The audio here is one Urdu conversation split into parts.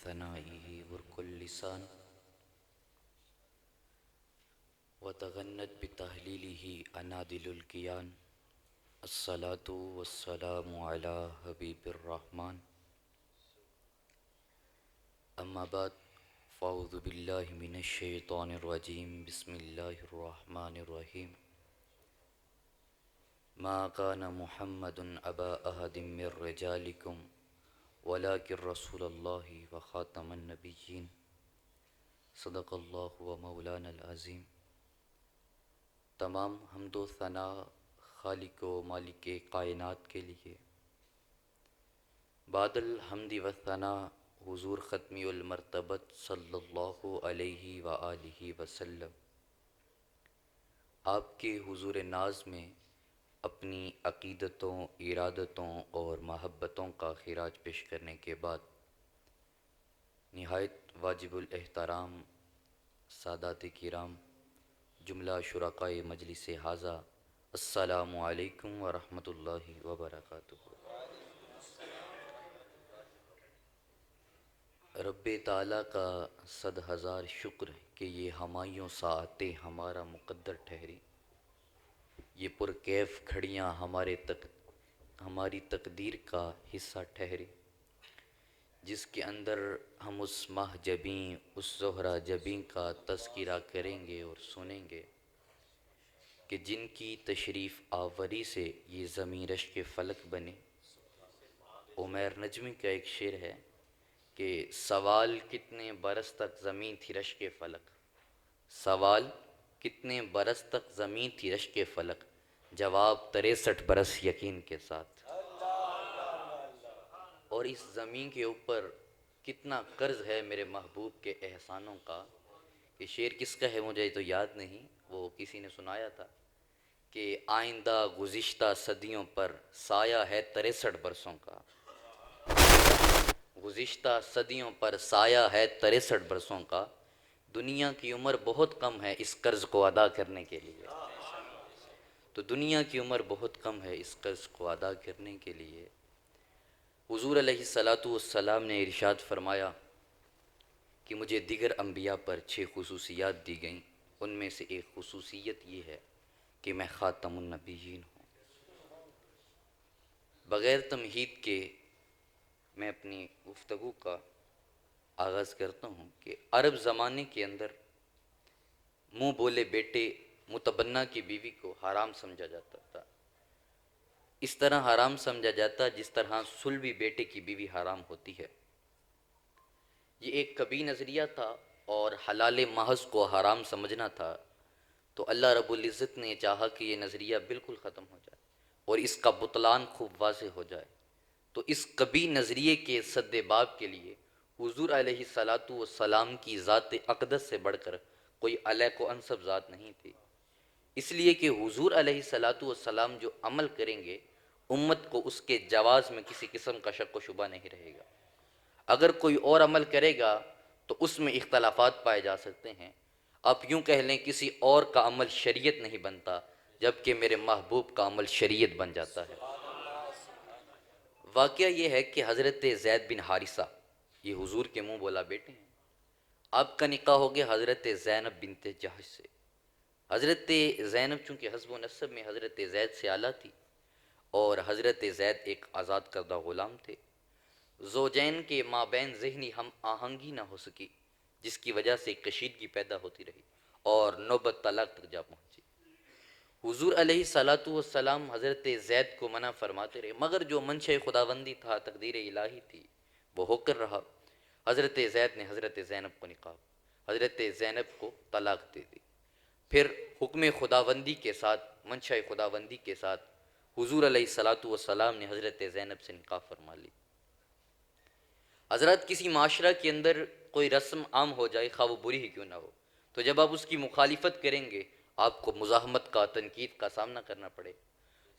بثنائه برق اللسان وتغنت بتهليله أنادل الكيان. الصلاة والسلام على حبيب الرحمن. أما بعد فأعوذ بالله من الشيطان الرجيم. بسم الله الرحمن الرحيم. ما كان محمد أبا أحد من رجالكم ولكن رسول الله وخاتم النبيين. صدق اللہ و مولانا العظیم. تمام حمد و ثنا خالق و مالک کائنات کے لیے. بعد الحمد و ثنا حضور ختمی المرتبت صلی اللہ علیہ وآلہ وسلم آپ کے حضور ناز میں اپنی عقیدتوں، ارادتوں اور محبتوں کا خراج پیش کرنے کے بعد نہایت واجب الاحترام سادات کرام، جملہ شرکائے مجلس ھذا، السلام علیکم ورحمۃ اللہ وبرکاتہ. رب تعالیٰ کا 100,000 شکر کہ یہ ہمایوں ساعتیں ہمارا مقدر ٹھہری، یہ پرکیف گھڑیاں ہماری تقدیر کا حصہ ٹھہری، جس کے اندر ہم اس ماہ جبیں، اس زہرہ جبیں کا تذکرہ کریں گے اور سنیں گے کہ جن کی تشریف آوری سے یہ زمین رشک فلک بنے. عمیر نجمی کا ایک شعر ہے کہ سوال کتنے برس تک زمین تھی رشک فلک، سوال کتنے برس تک زمین تھی رشک فلک، جواب 63 برس یقین کے ساتھ. اور اس زمین کے اوپر کتنا قرض ہے میرے محبوب کے احسانوں کا. یہ شعر کس کا ہے مجھے تو یاد نہیں، وہ کسی نے سنایا تھا کہ آئندہ گزشتہ صدیوں پر سایہ ہے 63 برسوں کا، گزشتہ صدیوں پر سایہ ہے 63 برسوں کا. دنیا کی عمر بہت کم ہے اس قرض کو ادا کرنے کے لیے، تو دنیا کی عمر بہت کم ہے اس قرض کو ادا کرنے کے لیے. حضور علیہ الصلاۃ والسلام نے ارشاد فرمایا کہ مجھے دیگر انبیاء پر 6 خصوصیات دی گئیں، ان میں سے ایک خصوصیت یہ ہے کہ میں خاتم النبیین ہوں. بغیر تمہید کے میں اپنی گفتگو کا آغاز کرتا ہوں کہ عرب زمانے کے اندر منہ بولے بیٹے متبنہ کی بیوی کو حرام سمجھا جاتا تھا. اس طرح حرام سمجھا جاتا جس طرح سلبی بیٹے کی بیوی حرام ہوتی ہے. یہ ایک کبھی نظریہ تھا اور حلال محض کو حرام سمجھنا تھا. تو اللہ رب العزت نے چاہا کہ یہ نظریہ بالکل ختم ہو جائے اور اس کا بطلان خوب واضح ہو جائے. تو اس کبھی نظریے کے سد باب کے لیے حضور علیہ الصلاۃ والسلام کی ذات اقدس سے بڑھ کر کوئی علیق و انصب ذات نہیں تھی. اس لیے کہ حضور علیہ الصلاۃ والسلام جو عمل کریں گے امت کو اس کے جواز میں کسی قسم کا شک و شبہ نہیں رہے گا. اگر کوئی اور عمل کرے گا تو اس میں اختلافات پائے جا سکتے ہیں. آپ یوں کہہ لیں کسی اور کا عمل شریعت نہیں بنتا جبکہ میرے محبوب کا عمل شریعت بن جاتا ہے. واقعہ یہ ہے کہ حضرت زید بن حارثہ یہ حضور کے منہ بولا بیٹے ہیں. آپ کا نکاح ہو گیا حضرت زینب بنت جحش سے. حضرت زینب چونکہ حسب و نسب میں حضرت زید سے اعلیٰ تھی اور حضرت زید ایک آزاد کردہ غلام تھے. زوجین کے مابین ذہنی ہم آہنگی نہ ہو سکی جس کی وجہ سے کشیدگی پیدا ہوتی رہی اور نوبت طلاق تک جا پہنچی. حضور علیہ الصلاۃ والسلام حضرت زید کو منع فرماتے رہے مگر جو منشا خداوندی تھا، تقدیر الہی تھی، وہ ہو کر رہا. حضرت زید نے حضرت زینب کو نکاح، حضرت زینب کو طلاق دے دی. پھر حکم خداوندی کے ساتھ، منشا خداوندی کے ساتھ حضور علیہ الصلاۃ والسلام نے حضرت زینب سے نکاح فرما لی. حضرات کسی معاشرہ کے اندر کوئی رسم عام ہو جائے خواہ وہ بری ہی کیوں نہ ہو، تو جب آپ اس کی مخالفت کریں گے آپ کو مزاحمت کا، تنقید کا سامنا کرنا پڑے.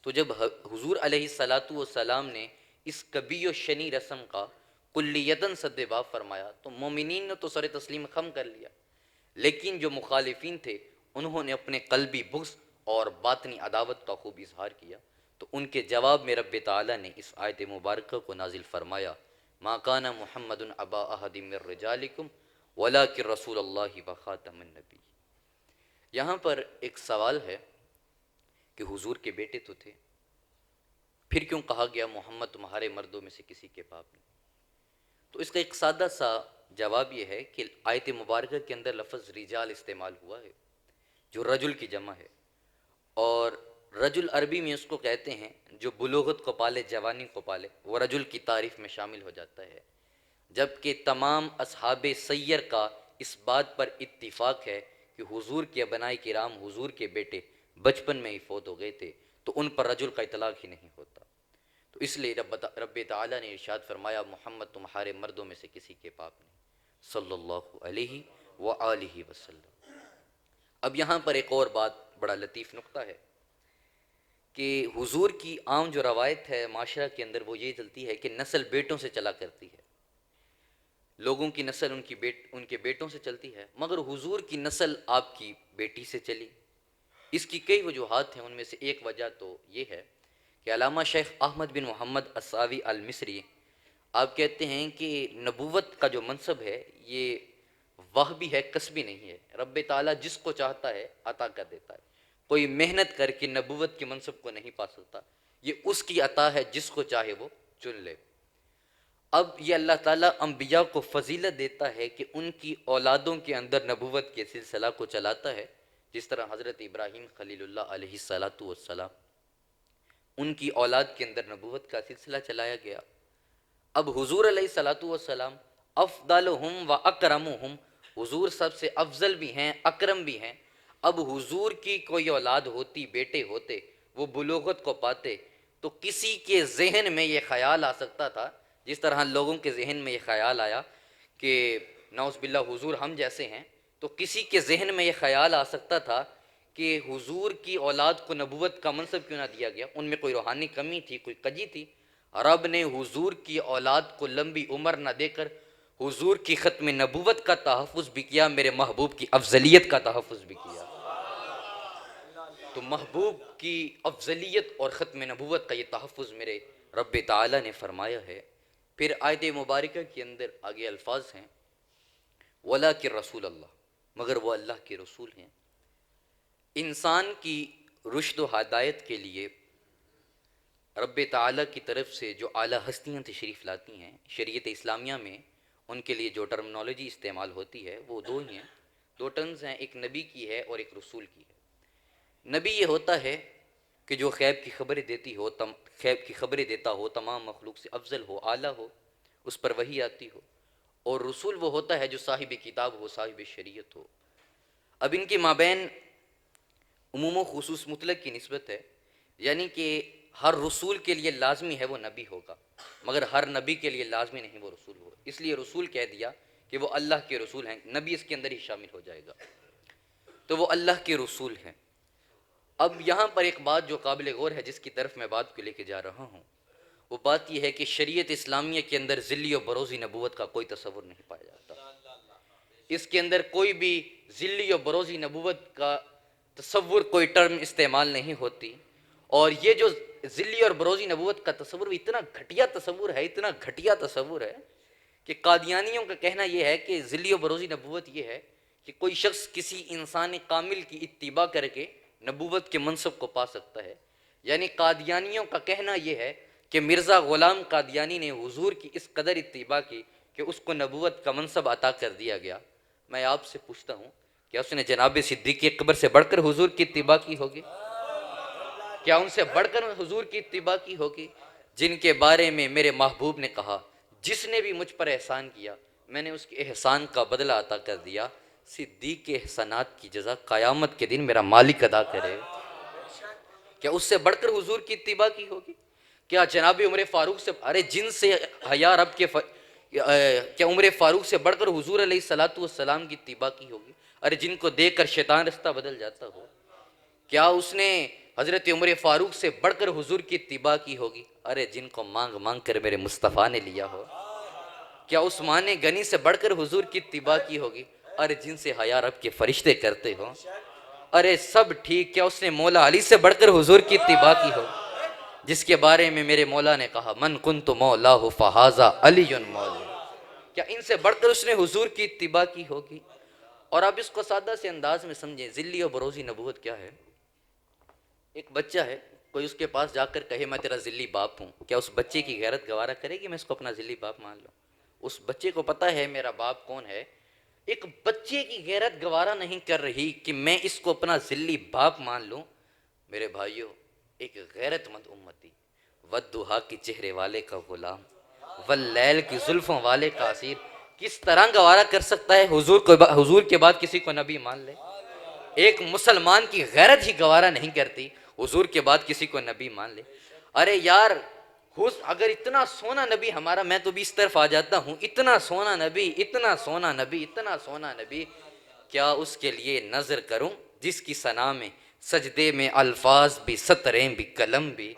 تو جب حضور علیہ الصلاۃ والسلام نے اس کبھی و شنی رسم کا کلیتاً سد باب فرمایا تو مومنین نے تو سر تسلیم خم کر لیا، لیکن جو مخالفین تھے انہوں نے اپنے قلبی بغض اور باطنی عداوت کا خوب اظہار کیا. تو ان کے جواب میں رب تعالیٰ نے اس آیت مبارکہ کو نازل فرمایا، ما کان محمد ابا احد من رجالکم ولکن رسول اللہ وخاتم النبی۔ یہاں پر ایک سوال ہے کہ حضور کے بیٹے تو تھے، پھر کیوں کہا گیا محمد تمہارے مردوں میں سے کسی کے باپ نہیں؟ تو اس کا ایک سادہ سا جواب یہ ہے کہ آیت مبارکہ کے اندر لفظ رجال استعمال ہوا ہے جو رجل کی جمع ہے، اور رجل عربی میں اس کو کہتے ہیں جو بلوغت کو پالے، جوانی کو پالے، وہ رجل کی تعریف میں شامل ہو جاتا ہے۔ جبکہ تمام اصحاب سیر کا اس بات پر اتفاق ہے کہ حضور کے ابناء کرام، حضور کے بیٹے بچپن میں ہی فوت ہو گئے تھے، تو ان پر رجل کا اطلاق ہی نہیں ہوتا۔ تو اس لیے رب تعالیٰ نے ارشاد فرمایا محمد تمہارے مردوں میں سے کسی کے باپ نہیں، صلی اللہ علیہ وآلہ وسلم۔ اب یہاں پر ایک اور بات، بڑا لطیف نقطہ ہے کہ حضور کی عام جو روایت ہے معاشرہ کے اندر وہ یہ چلتی ہے کہ نسل بیٹوں سے چلا کرتی ہے، لوگوں کی نسل ان کے بیٹوں سے چلتی ہے، مگر حضور کی نسل آپ کی بیٹی سے چلی۔ اس کی کئی وجوہات ہیں، ان میں سے ایک وجہ تو یہ ہے کہ علامہ شیخ احمد بن محمد الساوی المصری آپ کہتے ہیں کہ نبوت کا جو منصب ہے یہ وہبی ہے، کسبی نہیں ہے۔ رب تعالیٰ جس کو چاہتا ہے عطا کر دیتا ہے، کوئی محنت کر کے نبوت کے منصب کو نہیں پا سکتا، یہ اس کی عطا ہے، جس کو چاہے وہ چن لے۔ اب یہ اللہ تعالیٰ انبیاء کو فضیلت دیتا ہے کہ ان کی اولادوں کے اندر نبوت کے سلسلہ کو چلاتا ہے، جس طرح حضرت ابراہیم خلیل اللہ علیہ السلام ان کی اولاد کے اندر نبوت کا سلسلہ چلایا گیا۔ اب حضور علیہ السلام افضلہم و اکرمہم، حضور سب سے افضل بھی ہیں، اکرم بھی ہیں۔ اب حضور کی کوئی اولاد ہوتی، بیٹے ہوتے، وہ بلوغت کو پاتے، تو کسی کے ذہن میں یہ خیال آ سکتا تھا، جس طرح لوگوں کے ذہن میں یہ خیال آیا کہ نعوذ باللہ حضور ہم جیسے ہیں، تو کسی کے ذہن میں یہ خیال آ سکتا تھا کہ حضور کی اولاد کو نبوت کا منصب کیوں نہ دیا گیا، ان میں کوئی روحانی کمی تھی، کوئی کجی تھی۔ رب نے حضور کی اولاد کو لمبی عمر نہ دے کر حضور کی ختم نبوت کا تحفظ بھی کیا، میرے محبوب کی افضلیت کا تحفظ بھی کیا۔ تو محبوب کی افضلیت اور ختم نبوت کا یہ تحفظ میرے رب تعالیٰ نے فرمایا ہے۔ پھر آیت مبارکہ کے اندر آگے الفاظ ہیں وَلَٰكِن رسول اللہ، مگر وہ اللہ کے رسول ہیں۔ انسان کی رشد و ہدایت کے لیے رب تعالیٰ کی طرف سے جو اعلیٰ ہستیاں تشریف لاتی ہیں، شریعت اسلامیہ میں ان کے لیے جو ٹرمنالوجی استعمال ہوتی ہے وہ دو ہی ہیں، دو ٹرمز ہیں، ایک نبی کی ہے اور ایک رسول کی ہے۔ نبی یہ ہوتا ہے کہ جو غیب کی خبریں دیتا ہو، تمام مخلوق سے افضل ہو، اعلیٰ ہو، اس پر وحی آتی ہو، اور رسول وہ ہوتا ہے جو صاحب کتاب ہو، صاحب شریعت ہو۔ اب ان کے مابین عموم و خصوص مطلق کی نسبت ہے، یعنی کہ ہر رسول کے لیے لازمی ہے وہ نبی ہوگا، مگر ہر نبی کے لیے لازمی نہیں وہ رسول ہوگا، اس لیے رسول کہہ دیا کہ وہ اللہ کے رسول ہیں، نبی اس کے اندر ہی شامل ہو جائے گا، تو وہ اللہ کے رسول ہیں۔ اب یہاں پر ایک بات جو قابل غور ہے، جس کی طرف میں بات کو لے کے جا رہا ہوں، وہ بات یہ ہے کہ شریعت اسلامیہ کے اندر ذلی و بروزی نبوت کا کوئی تصور نہیں پایا جاتا۔ اس کے اندر کوئی بھی ذلی و بروزی نبوت کا تصور، کوئی ٹرم استعمال نہیں ہوتی، اور یہ جو ذلی اور بروزی نبوت کا تصور اتنا گھٹیا تصور ہے، اتنا گھٹیا تصور ہے کہ قادیانیوں کا کہنا یہ ہے کہ ذلی و بروزی نبوت یہ ہے کہ کوئی شخص کسی انسان کامل کی اتباع کر کے نبوت کے منصب کو پا سکتا ہے۔ یعنی قادیانیوں کا کہنا یہ ہے کہ مرزا غلام قادیانی نے حضور کی اس قدر اتباع کی کہ اس کو نبوت کا منصب عطا کر دیا گیا۔ میں آپ سے پوچھتا ہوں، کیا اس نے جناب صدیق اکبر سے بڑھ کر حضور کی اتباع کی ہوگی؟ کیا ان سے بڑھ کر حضور کی اتباع کی ہوگی؟ جن کے بارے میں میرے محبوب نے کہا جس نے بھی مجھ پر احسان کیا میں نے اس کے احسان کا بدلہ عطا کر دیا، صدیق کے احسانات کی جزا قیامت کے دن میرا مالک ادا کرے۔ کیا اس سے بڑھ کر حضور کی اتباع کی ہوگی؟ کیا جناب عمر فاروق سے، ارے جن سے حیا رب کے کیا عمر فاروق سے بڑھ کر حضور علیہ السلام کی اتباع کی ہوگی؟ ارے جن کو دیکھ کر شیطان رستہ بدل جاتا ہو۔ کیا اس نے حضرت عمر فاروق سے بڑھ کر حضور کی اتباع کی ہوگی؟ ارے جن کو مانگ مانگ کر میرے مصطفیٰ نے لیا ہو۔ کیا عثمان غنی سے بڑھ کر حضور کی اتباع کی ہوگی؟ ارے جن سے حیا رب کے فرشتے کرتے ہو۔ ارے سب ٹھیک، کیا اس نے مولا علی سے بڑھ کر حضور کی اتباع کی ہو؟ جس کے بارے میں میرے مولا نے کہا من کنت مولاہ فہذا علی مولا. کیا ان سے بڑھ کر اس نے حضور کی اتباع کی ہوگی؟ اور آپ اس کو سادہ سے انداز میں سمجھیں، ذلی و بروزی نبوت کیا ہے؟ ایک بچہ ہے، کوئی اس کے پاس جا کر کہے میں تیرا ذلی باپ ہوں، کیا اس بچے کی غیرت گوارا کرے گی میں اس کو اپنا ذلی باپ مان لوں؟ اس بچے کو پتہ ہے میرا باپ کون ہے. ایک بچے کی غیرت گوارا نہیں کر رہی کہ میں اس کو اپنا ذلی باپ مان لوں. میرے بھائیوں، ایک غیرت مند امتی، والضحیٰ کی چہرے والے کا غلام، واللیل کی زلفوں والے کا اسیر، کس طرح گوارا کر سکتا ہے حضور کے بعد کسی کو نبی مان لے؟ ایک مسلمان کی غیرت ہی گوارا نہیں کرتی حضور کے بعد کسی کو نبی مان لے. ارے یار، اگر اتنا سونا نبی ہمارا، میں تو بھی اس طرف آ جاتا ہوں، اتنا سونا نبی، اتنا سونا نبی، اتنا سونا نبی، کیا اس کے لیے نظر کروں جس کی ثنا میں سجدے میں الفاظ بھی، سطریں بھی، قلم بھی.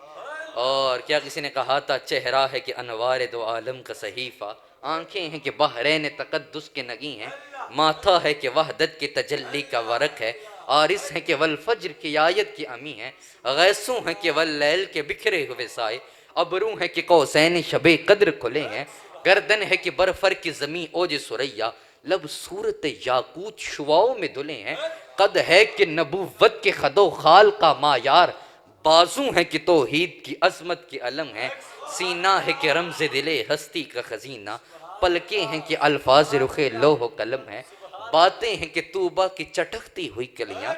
اور کیا کسی نے کہا تھا چہرہ ہے کہ انوار دو عالم کا صحیفہ، آنکھیں ہیں کہ بحرین تقدس کے نگی ہیں، ماتھا ہے کہ وحدت کے تجلی کا ورق ہے، عارس ہے کہ والفجر کی آیت کی امی ہے، غیسوں ہے کہ واللیل کے بکھرے ہوئے سائے، ابروں ہے کہ قوسین شب قدر کھلے ہیں، گردن ہے کہ برفر کی زمین اوج سریا، لب صورت یاقوت شعاؤں میں دھلے ہیں، قد ہے کہ نبوت کے خد و خال کا معیار، بازو ہے کہ توحید کی عظمت کی علم ہے، سینہ ہے کہ رمز دل ہستی کا خزینہ، پلکیں ہیں کہ الفاظ رخ لوح و قلم ہے، باتیں ہیں کہ طوبہ کی چٹکتی ہوئی کلیاں،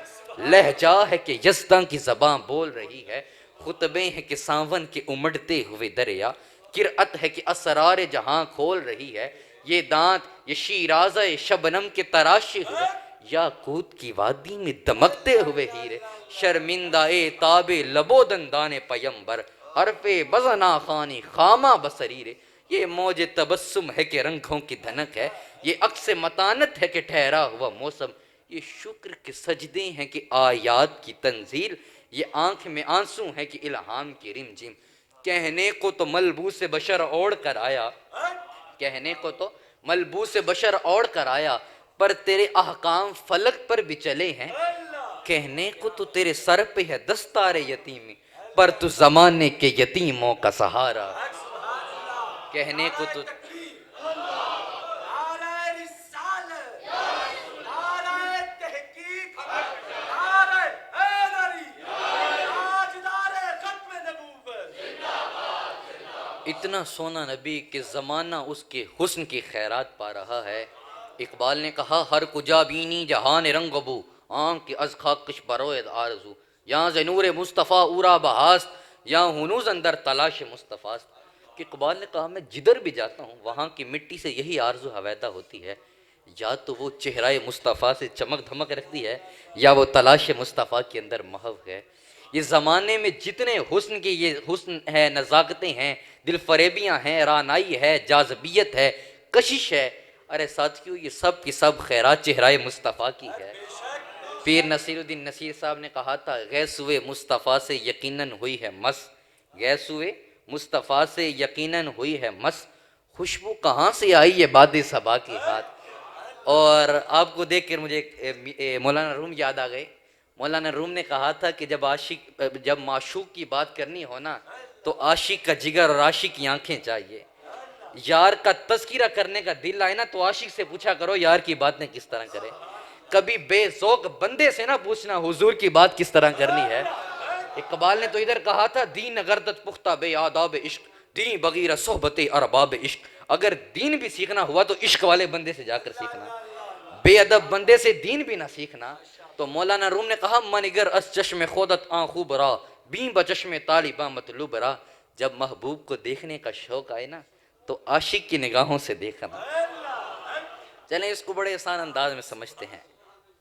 لہجہ ہے کہ یزداں کی زباں بول رہی ہے، خطبے ہیں کہ ساون کے امڑتے ہوئے دریا، قرأت ہے کہ اسرار جہاں کھول رہی ہے، یہ دانت یہ شیرازہ شبنم کے تراشے ہوئے، یاقوت کی وادی میں دمکتے ہوئے ہیرے، شرمندہ تاب لبو دندان پیمبر، حرف بزنا خانی خامہ بصریرے، یہ موج تبسم ہے کہ رنگوں کی دھنک ہے، یہ عکس متانت ہے کہ ٹھہرا ہوا موسم، یہ شکر کے سجدے ہیں کہ آیات کی تنزیل، یہ آنکھ میں آنسوں ہے کہ الہام کی رم جم. کہنے کو تو ملبوس بشر اوڑھ کر آیا، کہنے کو تو ملبوس بشر اوڑھ کر آیا، پر تیرے احکام فلک پر بھی چلے ہیں، کہنے کو تو تیرے سر پہ ہے دستار یتیمی، پر تو زمانے کے یتیموں کا سہارا. کہنے کو تو اتنا سونا نبی کہ زمانہ اس کے حسن کی خیرات پا رہا ہے. اقبال نے کہا ہر کجا بینی جہان رنگ بو، آنکھ کی از خاکش بروید آرزو، یہاں زنور مصطفیٰ اورا بہاست، یہاں ہنوز اندر تلاش مصطفیٰ. کہ اقبال نے کہا میں جدھر بھی جاتا ہوں وہاں کی مٹی سے یہی آرزو حویدہ ہوتی ہے، یا تو وہ چہرہ مصطفیٰ سے چمک دھمک رکھتی ہے، یا وہ تلاش مصطفیٰ کے اندر محو ہے. یہ زمانے میں جتنے حسن کی یہ حسن ہے، نزاکتیں ہیں، دل فریبیاں ہیں، رانائی ہے، جاذبیت ہے، کشش ہے، ارے ساتھیو یہ سب کی سب خیرات چہرہ مصطفیٰ کی ہے. پیر نصیر الدین نصیر صاحب نے کہا تھا غیثوِ مصطفیٰ سے یقیناً ہوئی ہے مس، غیثوِ مصطفیٰ سے یقیناً ہوئی ہے مس، خوشبو کہاں سے آئی یہ باد صبا کی ہاتھ. اور آپ کو دیکھ کر مجھے مولانا روم یاد آ گئے. مولانا روم نے کہا تھا کہ جب معشوق کی بات کرنی ہو نا تو عاشق کا جگر اور عاشق کی آنکھیں چاہیے. یار کا تذکرہ کرنے کا دل آئے نا تو عاشق سے پوچھا کرو یار کی باتیں کس طرح کرے. کبھی بے ذوق بندے سے نہ پوچھنا حضور کی بات کس طرح کرنی ہے. اقبال نے تو ادھر کہا تھا دین گردت پختہ بے آداب عشق، دین بغیر صحبت ارباب عشق. اگر دین بھی سیکھنا ہوا تو عشق والے بندے سے جا کر سیکھنا، بے ادب بندے سے دین بھی نہ سیکھنا. تو مولانا روم نے کہا منگر اس چشم خودت آنخو برا، بین بچشم طالبہ مطلوب را. جب محبوب کو دیکھنے کا شوق آئے نا تو عاشق کی نگاہوں سے دیکھنا. چلیں اس کو بڑے آسان انداز میں سمجھتے ہیں.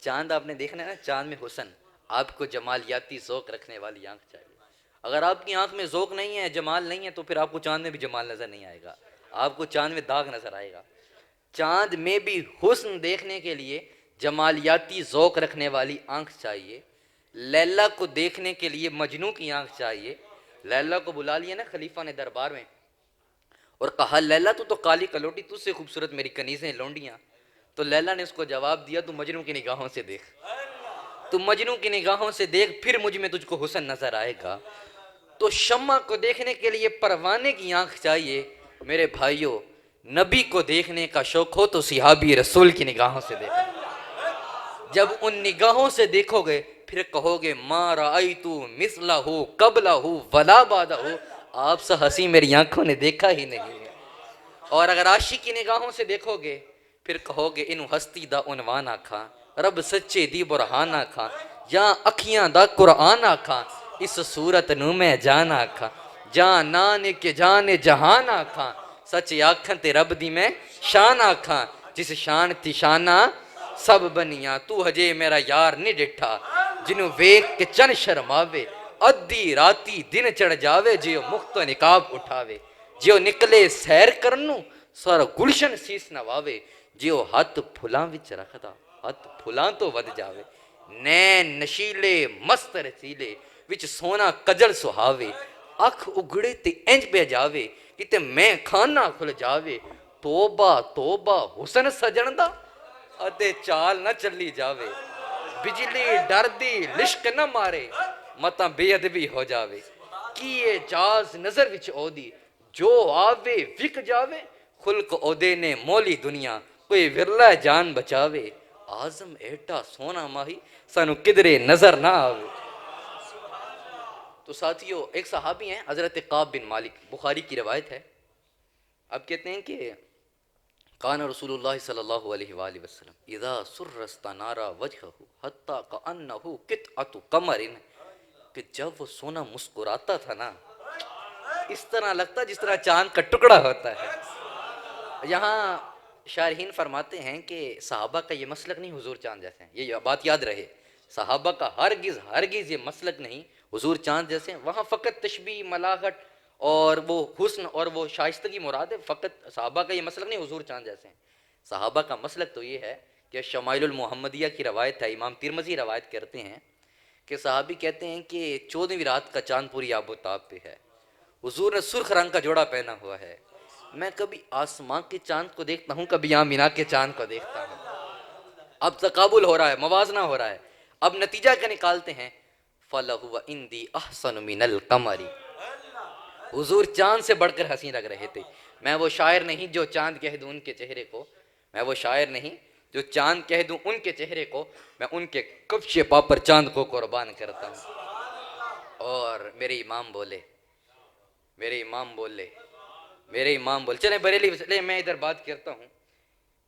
چاند آپ نے دیکھنا ہے نا، چاند میں حسن، آپ کو جمالیاتی ذوق رکھنے والی آنکھ چاہیے. اگر آپ کی آنکھ میں ذوق نہیں ہے، جمال نہیں ہے، تو پھر آپ کو چاند میں بھی جمال نظر نہیں آئے گا، آپ کو چاند میں داغ نظر آئے گا. چاند میں بھی حسن دیکھنے کے لیے جمالیاتی ذوق رکھنے والی آنکھ چاہیے. لیلا کو دیکھنے کے لیے مجنوں کی آنکھ چاہیے. لیلا کو بلا لیا نا خلیفہ نے دربار میں اور کہا لیلا تو کالی کلوٹی، تجھ سے خوبصورت میری کنیزیں لونڈیاں. تو لیلا نے اس کو جواب دیا تو مجنوں کی نگاہوں سے دیکھ، تو مجنوں کی نگاہوں سے دیکھ، پھر مجھ میں تجھ کو حسن نظر آئے گا. تو شمع کو دیکھنے کے لیے پروانے کی آنکھ چاہیے. میرے بھائیوں، نبی کو دیکھنے کا شوق ہو تو صحابی رسول کی نگاہوں سے دیکھو. جب ان نگاہوں سے دیکھو گے پھر کہو گے ما رأیت مثلہ قبلہ ولا بعدہ. آپ سے ہنسی میری آنکھوں نے دیکھا ہی نہیں ہے. اور اگر عاشق کی نگاہوں سے دیکھو گے پھر کہو گے انو ہستی دا عنوان آکھاں، رب سچے دی برہان آکھاں، یا اکھیاں دا قرآن آکھاں، اس صورت نو میں جان آکھاں، جان نانے کے جان جہان آکھاں، سچے آکھن تے رب دی میں شان آکھاں، جس شان تی شانہ سب بنیاں، تو ہجے میرا یار نہیں ڈٹھا، جنوں ویک کے چن شرماوے، ادھی راتی دن چڑھ جاوے، جیو مخت و نقاب اٹھاوے، جیو نکلے سیر کرنوں سر گلشن سیس نواوے، جیو ہاتھ پھلاں وچ رکھدا ہاتھ پھلاں تو ود جاوے، نین نشیلے مست رسیلے وچ سونا کجل سہاوے، اکھ اگڑے تے انج بہ جاوے کتے میں کھانا کھل جاوے، توبہ توبہ حسن سجن دا ادے چال نہ چلی جاوے، بجلی ڈر دی لشک نہ مارے متاں بے ادبی ہو جاوے، کیے جاز نظر وچ او دی جو آوے وک جاوے، خلق او دے نے مولی دنیا کوئی ورلہ جان بچاوے، آزم ایٹا سونا ماہی سانو کدرے نظر نہ آوے. تو ساتھیو، ایک صحابی ہیں حضرت قعب بن مالک، بخاری کی روایت ہے. اب کہتے ہیں کہ کان رسول اللہ صلی اللہ علیہ وآلہ وسلم اذا سر استنارا وجہہ حتی کانہ قطعۃ قمر، کہ جب وہ سونا مسکراتا تھا نا اس طرح لگتا جس طرح چاند کا ٹکڑا ہوتا ہے. یہاں شارحین فرماتے ہیں کہ صحابہ کا یہ مسلک نہیں حضور چاند جیسے ہیں، یہ بات یاد رہے، صحابہ کا ہرگز یہ مسلک نہیں حضور چاند جیسے ہیں. وہاں فقط تشبیہ، ملاحت اور وہ حسن اور وہ شائستگی مراد ہے، فقط صحابہ کا یہ مسلک نہیں حضور چاند جیسے ہیں. صحابہ کا مسلک تو یہ ہے کہ شمائل المحمدیہ کی روایت ہے، امام ترمذی روایت کرتے ہیں کہ صحابی کہتے ہیں کہ 14ویں رات کا چاند پوری آب و تاب پہ ہے، حضور نے سرخ رنگ کا جوڑا پہنا ہوا ہے، میں کبھی آسمان کے چاند کو دیکھتا ہوں کبھی آمینہ کے چاند کو دیکھتا ہوں. اب تقابل ہو رہا ہے، موازنہ ہو رہا ہے. اب نتیجہ کیا نکالتے ہیں؟ فَلَهُوَ إِنْدِي أَحْسَنُ مِنَ الْقَمَرِ. حضور چاند سے بڑھ کر حسین لگ رہے تھے. میں وہ شاعر نہیں جو چاند کہہ دوں ان کے چہرے کو، میں وہ شاعر نہیں جو چاند کہہ دوں ان کے چہرے کو، میں ان کے کفش پا پر چاند کو قربان کرتا ہوں. اور میرے امام بولے چلیں بریلی، چلیں میں ادھر بات کرتا ہوں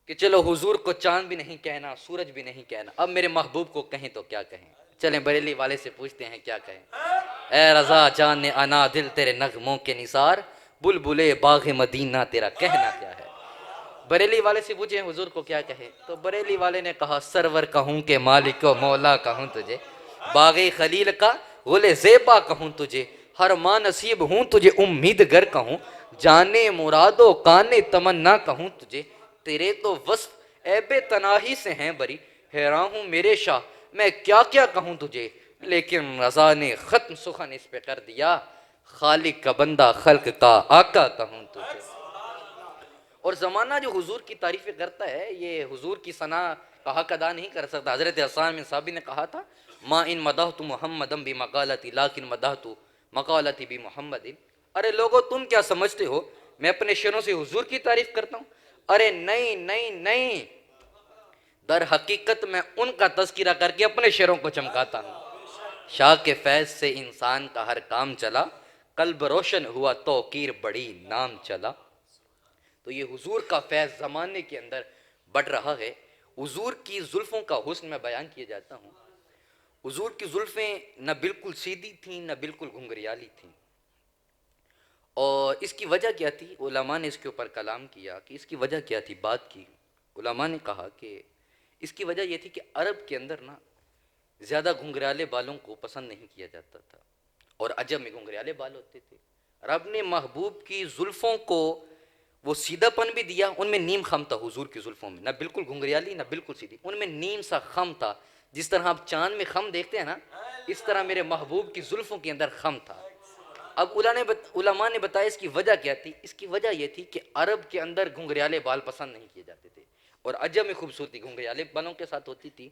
کہ چلو حضور کو چاند بھی نہیں کہنا، سورج بھی نہیں کہنا، اب میرے محبوب کو کہیں تو کیا کہیں؟ چلیں بریلی والے سے پوچھتے ہیں کیا کہیں. اے رضا جان انا دل تیرے نغموں کے نثار، بلبلے باغ مدینہ تیرا کہنا کیا ہے. بریلی والے سے پوچھیں حضور کو کیا کہے، تو بریلی والے نے کہا سرور کہوں کہ مالک و مولا کہوں تجھے، باغ خلیل کا گل زیبا کہوں تجھے، ہر ماں نصیب ہوں تجھے امید گر کہوں، جانے مراد و کانے تمنا کہوں تجھے، تیرے تو وصف عیب تناہی سے ہیں بری، حیران ہوں میرے شاہ میں کیا کیا کہوں تجھے. لیکن رضا نے ختم سخن اس پہ کر دیا، خالق کا بندہ خلق کا آقا کہوں تجھے. اور زمانہ جو حضور کی تعریفیں کرتا ہے یہ حضور کی ثنا کا حق ادا نہیں کر سکتا. حضرت حسان بن ثابت نے کہا تھا ما ان مدحت محمدًا بمقالتی لیکن مدحت مقالتی بمحمد. ارے لوگو تم کیا سمجھتے ہو میں اپنے شعروں سے حضور کی تعریف کرتا ہوں؟ ارے نہیں، در حقیقت میں ان کا تذکرہ کر کے اپنے شعروں کو چمکاتا ہوں. شاہ کے فیض سے انسان کا ہر کام چلا، قلب روشن ہوا توقیر بڑی نام چلا. تو یہ حضور کا فیض زمانے کے اندر بڑھ رہا ہے. حضور کی زلفوں کا حسن میں بیان کیے جاتا ہوں. حضور کی زلفیں نہ بالکل سیدھی تھیں نہ بالکل گھنگریالی تھیں. اور اس کی وجہ کیا تھی؟ علماء نے اس کے اوپر کلام کیا کہ اس کی وجہ کیا تھی. بات کی علماء نے کہا کہ اس کی وجہ یہ تھی کہ عرب کے اندر نا زیادہ گھنگریالے بالوں کو پسند نہیں کیا جاتا تھا، اور عجم میں گھنگریالے بال ہوتے تھے. رب نے محبوب کی زلفوں کو وہ سیدھا پن بھی دیا، ان میں نیم خم تھا. حضور کی زلفوں میں نہ بالکل گھنگریالی نہ بالکل سیدھی، ان میں نیم سا خم تھا. جس طرح آپ چاند میں خم دیکھتے ہیں نا، اس طرح میرے محبوب کی زلفوں کے اندر خم تھا. اب علماء نے بتایا اس کی وجہ کیا تھی. اس کی وجہ یہ تھی کہ عرب کے اندر گھنگریالے بال پسند نہیں کیے جاتے تھے، اور عجم میں خوبصورتی گھنگریالے بالوں کے ساتھ ہوتی تھی.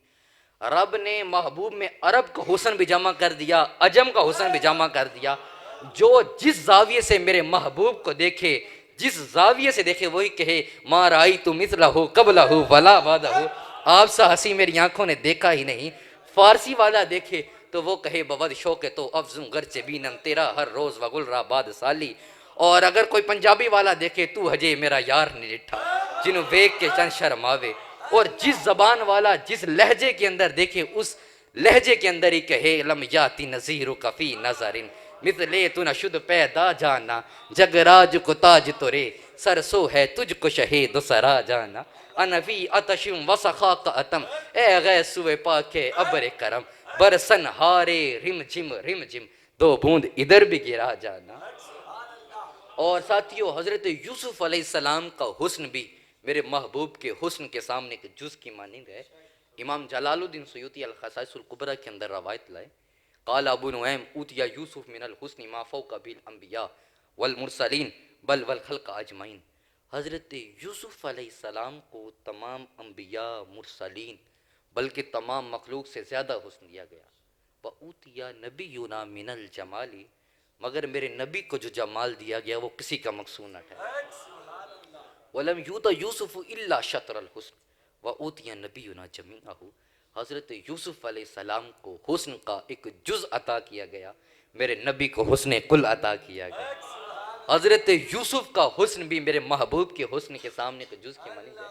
رب نے محبوب میں عرب کا حسن بھی جمع کر دیا، عجم کا حسن بھی جمع کر دیا. جو جس زاویے سے میرے محبوب کو دیکھے، جس زاویے سے دیکھے وہی کہے ما رأیت مثلہ قبلہ ولا بعدہ، آپ سا ہنسی میری آنکھوں نے دیکھا ہی نہیں۔ فارسی والا دیکھے تو وہ کہے بود شوق تو افزوں گرچہ بینم تیرا ہر روز وگل را باد سالی، اور اگر کوئی پنجابی والا دیکھے تو ہجے میرا یار نہیں ڈٹھا جنہوں ویک کے چند شرم آوے، اور جس زبان والا جس لہجے کے اندر دیکھے اس لہجے کے اندر ہی کہے لم یاتی نظیر کفی نظرن مثلے تو نہ شد پیدا جانا جگ راج کو تاج تو رے سرسو ہے تجھ کو شہید سرا جانا انفی اتشم وسخا کا اتم اے غیسو پاک ابر کرم برسن ہارے رم جم دو بوند ادھر بھی گرا جانا۔ اور ساتھیو حضرت یوسف علیہ السلام کا حسن بھی میرے محبوب کے حسن کے سامنے کے جز کی مانند ہے۔ امام جلال الدین سیوطی الخصائص الکبریٰ کے اندر روایت لائے، قال ابو نعیم اوتیا یوسف من الحسن ما فوق بالانبیاء والمرسلین بل والخلق اجمعین، حضرت یوسف علیہ السلام کو تمام انبیاء مرسلین بلکہ تمام مخلوق سے زیادہ حسن دیا گیا۔ وَأُوتِيَ نَبِيُّنَا مِنَ الْجَمَالِ، مگر میرے نبی کو جو جمال دیا گیا وہ کسی کا مقصور نہ ٹھہرا۔ وَلَمْ يُؤْتَ يُوسُفُ إِلَّا شَطْرَ الْحُسْنِ وَأُوتِيَ نَبِيُّنَا جَمِيعَهُ، حضرت یوسف علیہ السلام کو حسن کا ایک جز عطا کیا گیا، میرے نبی کو حسن کل عطا کیا گیا۔ حضرت یوسف کا حسن بھی میرے محبوب کے حسن کے سامنے تو جز کی مانند ہے۔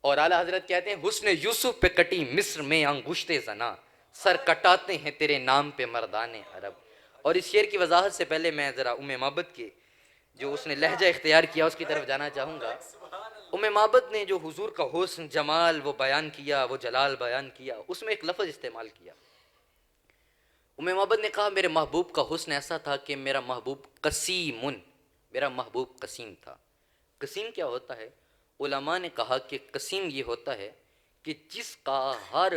اور اعلیٰ حضرت کہتے ہیں حسن یوسف پہ کٹی مصر میں انگشت زنا، سر کٹاتے ہیں تیرے نام پہ مردان عرب۔ اور اس شعر کی وضاحت سے پہلے میں ذرا ام معبد کے جو اس نے لہجہ اختیار کیا اس کی طرف جانا چاہوں گا۔ ام معبد نے جو حضور کا حسن جمال وہ بیان کیا، وہ جلال بیان کیا، اس میں ایک لفظ استعمال کیا۔ ام معبد نے کہا میرے محبوب کا حسن ایسا تھا کہ میرا محبوب قسیمن، میرا محبوب قسیم تھا۔ قسیم کیا ہوتا ہے؟ علماء نے کہا کہ قسیم یہ ہوتا ہے کہ جس کا ہر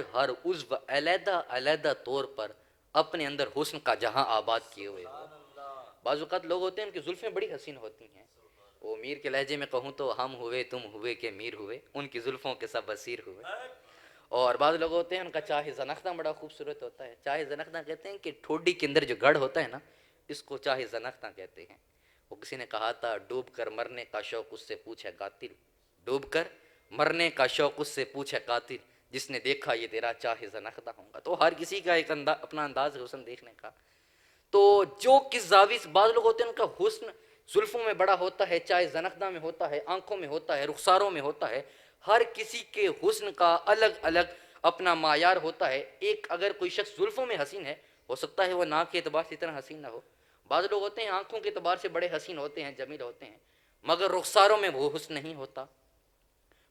عضو علیحدہ علیحدہ طور پر اپنے اندر حسن کا جہاں آباد کیے ہوئے ہو۔ بعض اوقات لوگ ہوتے ہیں ان کی زلفیں بڑی حسین ہوتی ہیں، وہ میر کے لہجے میں کہوں تو ہم ہوئے تم ہوئے کہ میر ہوئے، ان کی زلفوں کے سب اسیر ہوئے۔ اور بعض لوگ ہوتے ہیں ان کا چاہے زنخدہ بڑا خوبصورت ہوتا ہے، چاہے زنخدہ کہتے ہیں کہ ٹھوڈی کے اندر جو گڑھ ہوتا ہے نا اس کو چاہے زنخدہ کہتے ہیں۔ وہ کسی نے کہا تھا ڈوب کر مرنے کا شوق اس سے پوچھے قاتل، ڈوب کر مرنے کا شوق اس سے پوچھے قاتل، جس نے دیکھا یہ تیرا چاہے زنخدہ ہوں گا۔ تو ہر کسی کا ایک اپنا انداز ہے حسن دیکھنے کا۔ تو جو کس زاویے سے بعض لوگ ہوتے ہیں ان کا حسن زلفوں میں بڑا ہوتا ہے، چاہے زنخدہ میں ہوتا ہے، آنکھوں میں ہوتا ہے، رخساروں میں ہوتا ہے، ہر کسی کے حسن کا الگ الگ اپنا معیار ہوتا ہے۔ ایک اگر کوئی شخص زلفوں میں حسین ہے ہو سکتا ہے وہ ناک کے اعتبار سے اتنا حسین نہ ہو، بعض لوگ ہوتے ہیں آنکھوں کے اعتبار سے بڑے حسین ہوتے ہیں، جمیل ہوتے ہیں، مگر رخساروں میں وہ حسن نہیں ہوتا۔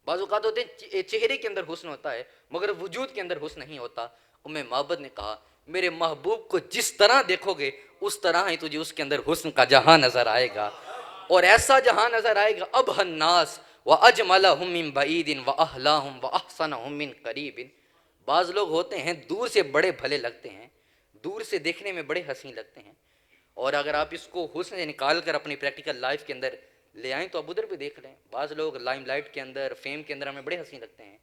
بعض اوقات ہوتے ہیں چہرے کے اندر حسن ہوتا ہے مگر وجود کے اندر حسن نہیں ہوتا۔ ام معبد نے کہا میرے محبوب کو جس طرح دیکھو گے اس طرح ہی تجھے اس کے اندر حسن کا جہاں نظر آئے گا، اور ایسا جہاں نظر آئے گا ابہى الناس واجملهم من بعید واحلاهم واحسنهم من قریب۔ بعض لوگ ہوتے ہیں دور سے بڑے بھلے لگتے ہیں، دور سے دیکھنے میں بڑے حسین لگتے ہیں، اور اگر آپ اس کو حسن سے نکال کر اپنی پریکٹیکل لائف کے اندر لے آئیں تو آپ ادھر بھی دیکھ لیں۔ بعض لوگ لائم لائٹ کے اندر فیم کے اندر ہمیں بڑے حسین لگتے ہیں،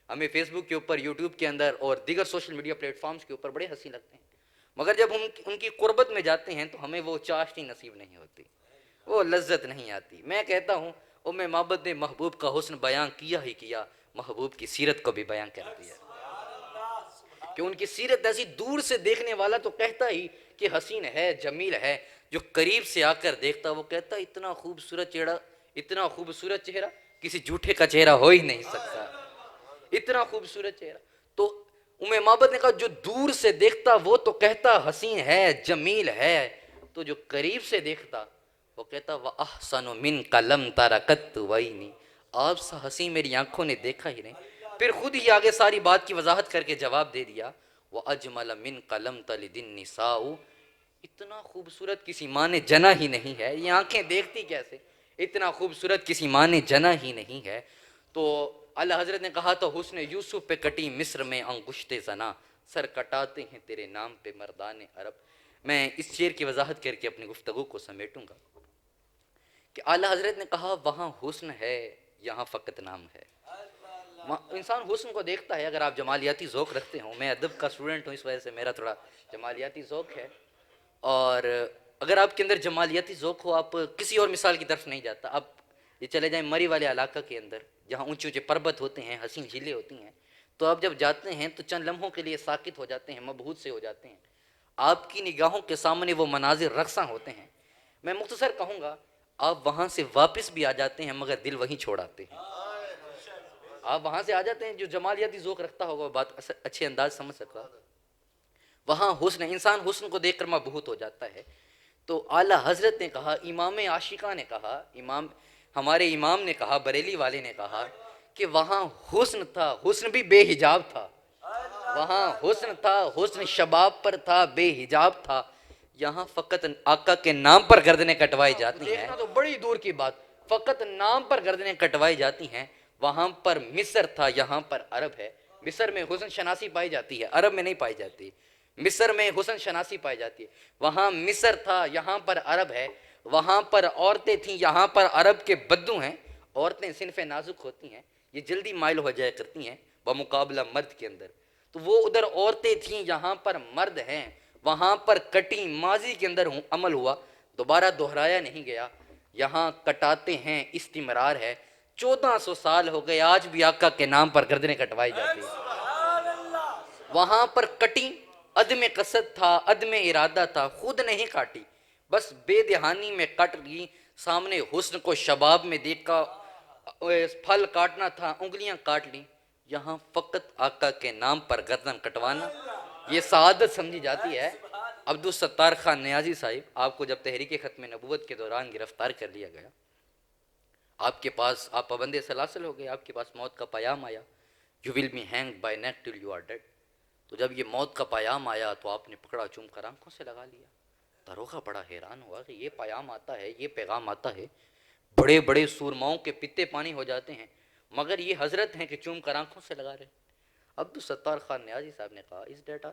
ہمیں فیس بک کے اوپر یوٹیوب کے اندر اور دیگر سوشل میڈیا پلیٹ فارمز کے اوپر بڑے حسین لگتے ہیں، مگر جب ہم ان کی قربت میں جاتے ہیں تو ہمیں وہ چاشنی نصیب نہیں ہوتی، وہ لذت نہیں آتی۔ میں کہتا ہوں ام معبد نے محبوب کا حسن بیان کیا ہی کیا، محبوب کی سیرت کو بھی بیان کر دیا کہ ان کی سیرت ایسی دور سے دیکھنے والا تو کہتا ہی کہ حسین ہے، جمیل ہے، جو قریب سے آ کر دیکھتا وہ کہتا اتنا خوبصورت چہرہ، اتنا خوبصورت چہرہ کسی جھوٹے کا چہرہ ہو ہی نہیں سکتا، اتنا خوبصورت چہرہ۔ تو ام معبد نے کہا جو دور سے دیکھتا وہ تو کہتا حسین ہے، جمیل ہے، تو جو قریب سے دیکھتا وہ کہتا وَأَحْسَنُ مِنْكَ لَمْ تَرَ قَطُّ عَيْنِي، آپ سا حسین میری آنکھوں نے دیکھا ہی نہیں۔ پھر خود ہی آگے ساری بات کی وضاحت کر کے جواب دے دیا وَأَجْمَلَ مِنْكَ لَمْ تَلِدِ النِّسَاءُ، اتنا خوبصورت کسی ماں نے جنا ہی نہیں ہے، یہ آنکھیں دیکھتی کیسے، اتنا خوبصورت کسی ماں نے جنا ہی نہیں ہے۔ تو اعلیٰ حضرت نے کہا تو حسن یوسف پہ کٹی مصر میں انگشت زنا، سر کٹاتے ہیں تیرے نام پہ مردان عرب۔ میں اس شعر کی وضاحت کر کے اپنی گفتگو کو سمیٹوں گا کہ اعلیٰ حضرت نے کہا وہاں حسن ہے یہاں فقط نام ہے۔ انسان حسن کو دیکھتا ہے، اگر آپ جمالیاتی ذوق رکھتے ہوں، میں ادب کا اسٹوڈنٹ ہوں اس وجہ سے میرا تھوڑا جمالیاتی ذوق ہے، اور اگر آپ کے اندر جمالیاتی ذوق ہو، آپ کسی اور مثال کی طرف نہیں جاتا. آپ یہ چلے جائیں مری والے علاقہ کے اندر جہاں اونچے اونچے پربت ہوتے ہیں، حسین جھیلیں ہوتی ہیں، تو آپ جب جاتے ہیں تو چند لمحوں کے لیے ساکت ہو جاتے ہیں، مبہوت سے ہو جاتے ہیں. آپ کی نگاہوں کے سامنے وہ مناظر رقصاں ہوتے ہیں. میں مختصر کہوں گا، آپ وہاں سے واپس بھی آ جاتے ہیں مگر دل وہیں چھوڑ آتے ہیں. آپ وہاں سے آ جاتے ہیں، جو جمالیاتی ذوق رکھتا ہوگا وہ بات اچھے انداز سمجھ سکتا. وہاں حسن، انسان حسن کو دیکھ کر مبہوت ہو جاتا ہے. تو اعلیٰ حضرت نے کہا، امام عاشقہ نے کہا، ہمارے امام نے کہا، بریلی والے نے کہا کہ وہاں حسن تھا، حسن بھی بے حجاب تھا. وہاں حسن تھا، حسن شباب پر تھا، بے حجاب تھا. یہاں فقط آقا کے نام پر گردنیں کٹوائی جاتی ہیں. دیکھنا تو بڑی دور کی بات، فقط نام پر گردنیں کٹوائی جاتی ہیں. وہاں پر مصر تھا، یہاں پر عرب ہے. مصر میں حسن شناسی پائی جاتی ہے، عرب میں نہیں پائی جاتی. مصر میں حسن شناسی پائی جاتی ہے. وہاں مصر تھا، یہاں پر عرب ہے. وہاں پر عورتیں تھیں، یہاں پر عرب کے بدو ہیں. عورتیں صنف نازک ہوتی ہیں، یہ جلدی مائل ہو جایا کرتی ہیں بمقابلہ مرد کے اندر. تو وہ ادھر عورتیں تھیں، یہاں پر مرد ہیں. وہاں پر کٹی ماضی کے اندر عمل ہوا، دوبارہ دہرایا نہیں گیا. یہاں کٹاتے ہیں، استمرار ہے. 1400 سال ہو گئے، آج بھی آقا کے نام پر گردنیں کٹوائی جاتی ہیں. وہاں پر کٹی، عدم قصد تھا، عدم ارادہ تھا، خود نہیں کاٹی، بس بے دہانی میں کٹ لی. سامنے حسن کو شباب میں دیکھا، پھل کاٹنا تھا، انگلیاں کاٹ لی. یہاں فقط آقا کے نام پر گردن کٹوانا یہ سعادت سمجھی جاتی ہے. عبدالستار خان نیازی صاحب، آپ کو جب تحریک ختم نبوت کے دوران گرفتار کر لیا گیا، آپ کے پاس، آپ پابند سلاسل ہو گئے، آپ کے پاس موت کا پیام آیا. You will be hang by neck till you are dead. تو جب یہ موت کا پیام آیا تو آپ نے پکڑا، چوم کر آنکھوں سے لگا لیا. داروغہ بڑا حیران ہوا کہ یہ پیام آتا ہے، یہ پیغام آتا ہے. بڑے بڑے سورماؤں کے پتے پانی ہو جاتے ہیں، مگر یہ حضرت ہیں کہ چوم کر آنکھوں سے لگا رہے. عبدالستار خان نیازی صاحب نے کہا، اس date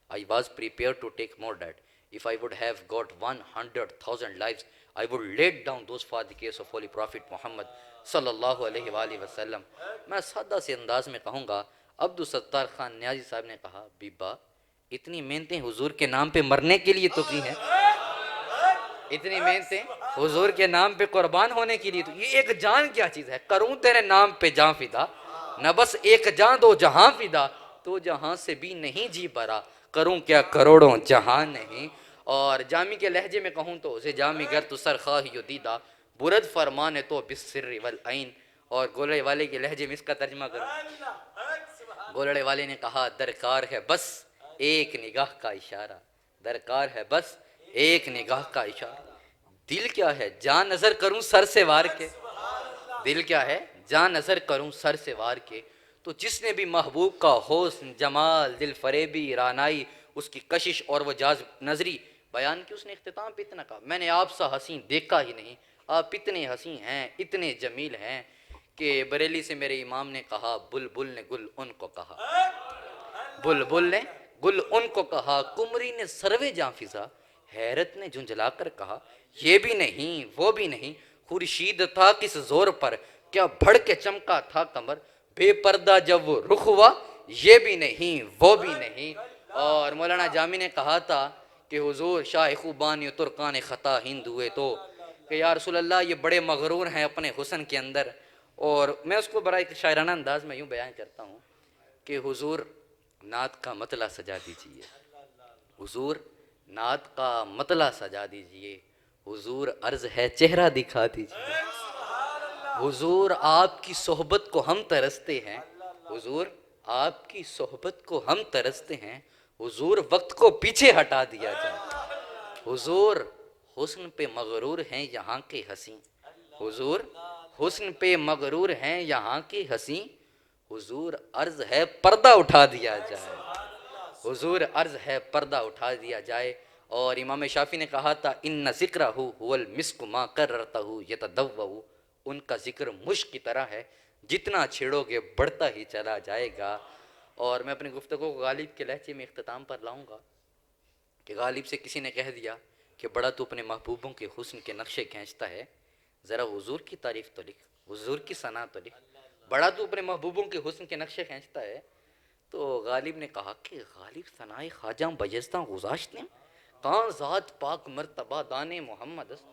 I was prepared to take more debt. If I would have got 100,000 lives, I would lay down those for the case of Holy Prophet Muhammad صلی اللہ علیہ وآلہ وسلم. میں سادہ سے انداز میں کہوں گا، عبدالستار خان نیازی صاحب نے کہا، بیبا اتنی محنتیں حضور کے نام پہ مرنے کے لیے تو کی ہیں، اتنی محنتیں حضور کے نام پہ قربان ہونے کے لیے تو، یہ ایک جان کیا چیز ہے. کروں تیرے نام پہ جان فدا، نہ بس ایک جان دو جہاں فدا، تو جہاں سے بھی نہیں جی برا، کروں کیا کروڑوں جہاں نہیں. اور جامی کے لہجے میں کہوں تو، اسے جامی گر تو سر خواہی دیدہ، برد فرمان تو بالسر والعین. اور گولڑے والے کے لہجے میں اس کا ترجمہ کروں، گولڑے والے نے کہا، درکار ہے بس ایک نگاہ کا اشارہ، درکار ہے بس ایک نگاہ کا اشارہ. دل کیا ہے جان نظر کروں سر سے وار کے، دل کیا ہے جان نظر کروں سر سے وار کے. تو جس نے بھی محبوب کا حسن، جمال، دل فریبی، رانائی، اس کی کشش اور وہ جاذب نظری بیان کی، اس نے اختتام پہ اتنا کہا، میں نے آپ سا حسین دیکھا ہی نہیں، آپ اتنے حسین ہیں، اتنے جمیل ہیں کہ بریلی سے میرے امام نے کہا، بلبل نے گل ان کو کہا، بلبل نے گل ان کو کہا، کمری نے سروے جاں فضا، حیرت نے جھنجھلا کر کہا، یہ بھی نہیں وہ بھی نہیں، خورشید تھا کس زور پر، کیا بڑھ کے چمکا تھا قمر، بے پردہ جب وہ رخ ہوا، یہ بھی نہیں وہ بھی نہیں. اور مولانا جامی نے کہا تھا کہ حضور شاہ خوبانی ترکان خطا ہند ہوئے تو، کہ یا رسول اللہ یہ بڑے مغرور ہیں اپنے حسن کے اندر. اور میں اس کو بڑا ایک شاعرانہ انداز میں یوں بیان کرتا ہوں کہ حضور نعت کا مطلع سجا دیجئے، حضور نعت کا مطلع سجا دیجئے، حضور عرض ہے چہرہ دکھا دیجئے، حضور آپ کی صحبت کو ہم ترستے ہیں، حضور آپ کی صحبت کو ہم ترستے ہیں، حضور وقت کو پیچھے ہٹا دیا جائے، حضور حسن پہ مغرور ہیں یہاں کے حسین، حضور حسن پہ مغرور ہیں یہاں کے حسین، حضور عرض ہے پردہ اٹھا دیا جائے، حضور عرض ہے پردہ اٹھا دیا جائے. اور امام شافعی نے کہا تھا، ان ذکرہ هو المسک ما کررتہ یتدوع، ان کا ذکر مشک کی طرح ہے، جتنا چھیڑو گے بڑھتا ہی چلا جائے گا. اور میں اپنی گفتگو کو غالب کے لہجے میں اختتام پر لاؤں گا کہ غالب سے کسی نے کہہ دیا کہ بڑا تو اپنے محبوبوں کے حسن کے نقشے کھینچتا ہے، ذرا حضور کی تعریف تو لکھ، حضور کی ثنا تو لکھ، بڑا تو اپنے محبوبوں کے حسن کے نقشے کھینچتا ہے. تو غالب نے کہا کہ غالب ثنائے خواجہ بجستہ گذاشتیں، کہاں ذات پاک مرتبہ دان محمد است.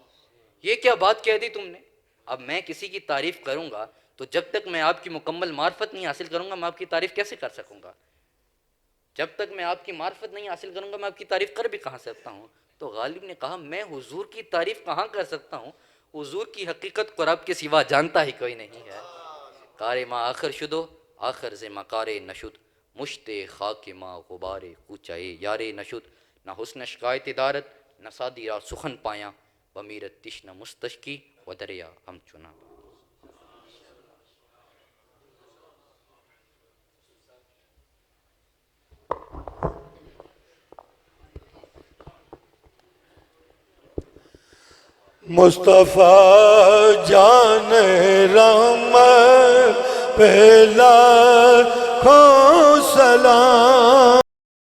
یہ کیا بات کہہ دی تم نے؟ اب میں کسی کی تعریف کروں گا تو جب تک میں آپ کی مکمل معرفت نہیں حاصل کروں گا میں آپ کی تعریف کیسے کر سکوں گا؟ جب تک میں آپ کی معرفت نہیں حاصل کروں گا میں آپ کی تعریف کر بھی کہاں سکتا ہوں؟ تو غالب نے کہا میں حضور کی تعریف کہاں کر سکتا ہوں؟ حضور کی حقیقت کو رب کے سوا جانتا ہی کوئی نہیں ہے. کار ما آخر شدو آخر ز مکار نشد مشت خاک ما غبار کوچائے یار نشد. نہ حسن شکایت دارت نہ سادی را سخن پایا بمیرت تشن مستشکی و دریا ہم چنا. مصطفیٰ جان رحمت پہ لاکھوں سلام.